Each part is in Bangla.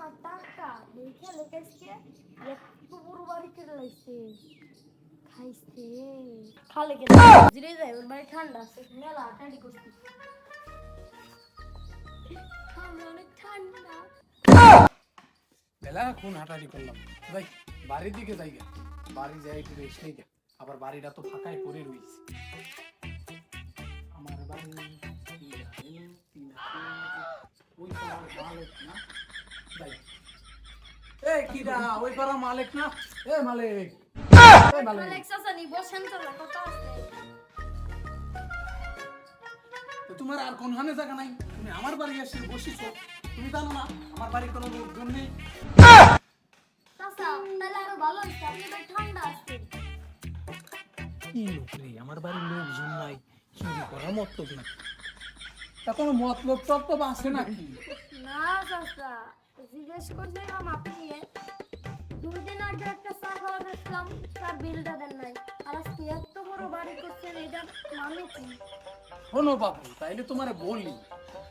আমার টাকা দেখে লেগেছে একটু পুরো বাড়ি কেটে লাগছে খাইছে খালে কেটে জিরে যায় ওর বাড়ি ঠান্ডা আছে মেলা ঠান্ডি করছি ঠান্ডা অনেক ঠান্ডা বেলা কোন হাঁটাহাঁটি করলাম ভাই বাড়ির দিকে যাই গে বাড়ি যাই একটু রেস্ট নেই গে আবার বাড়িটা তো ফাঁকাই পড়ে রয়েছে আমার বাড়ি ওই পাড়ার মালিক না ভাই এ কিডা ওই পাড়ার মালিক না এ মালিক এ মালিক আলেক্সা নি বসেন তো না কথা আছে তো তোমার আর কোনখানে জায়গা নাই তুমি আমার বাড়ি এসে বসিছো তুমি জানো না আমার বাড়ি কোনো লোকজন নেই চাচা তাহলে আরো ভালো হইছে আপনি তো ঠান্ডা আছে কি লোক রে আমার বাড়ির লোকজন নাই চুরি করার মতলব না তা কোনো মতলব টতলব আছে নাকি না চাচা জিজ্ঞেস করছিলাম আপনি 2 দিন আগে একটা চা খাওয়া দেখলাম তার বিলটা দেন নাই আর আজকে এত বড় বাড়ি করছেন এটা মানে কি শোনো বাবু তাইলে তোমারে বলি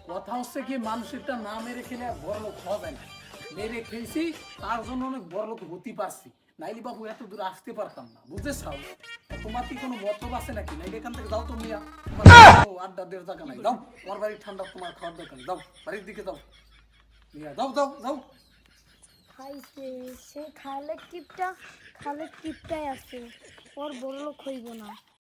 কথা হচ্ছে কি মানুষেরটা না মেরে খেলে আর বড় লোক হওয়া যায় না মেরে খেয়েছি তার জন্য অনেক বড় লোক হতে পারছি নাইলে বাবু এত দূর আসতে পারতাম না বুঝেছাও তোমার কি কোনো মতলব আছে নাকি নাইলে এখান থেকে যাও তুমি আড্ডা দেড় টাকা নাই যাও তোমার বাড়ির ঠান্ডা তোমার খাওয়ার দরকার নেই যাও বাড়ির দিকে যাও যাও যাও যাও খাইছে সে খালে কিপটাই আছে ওর বড় লোক হইব না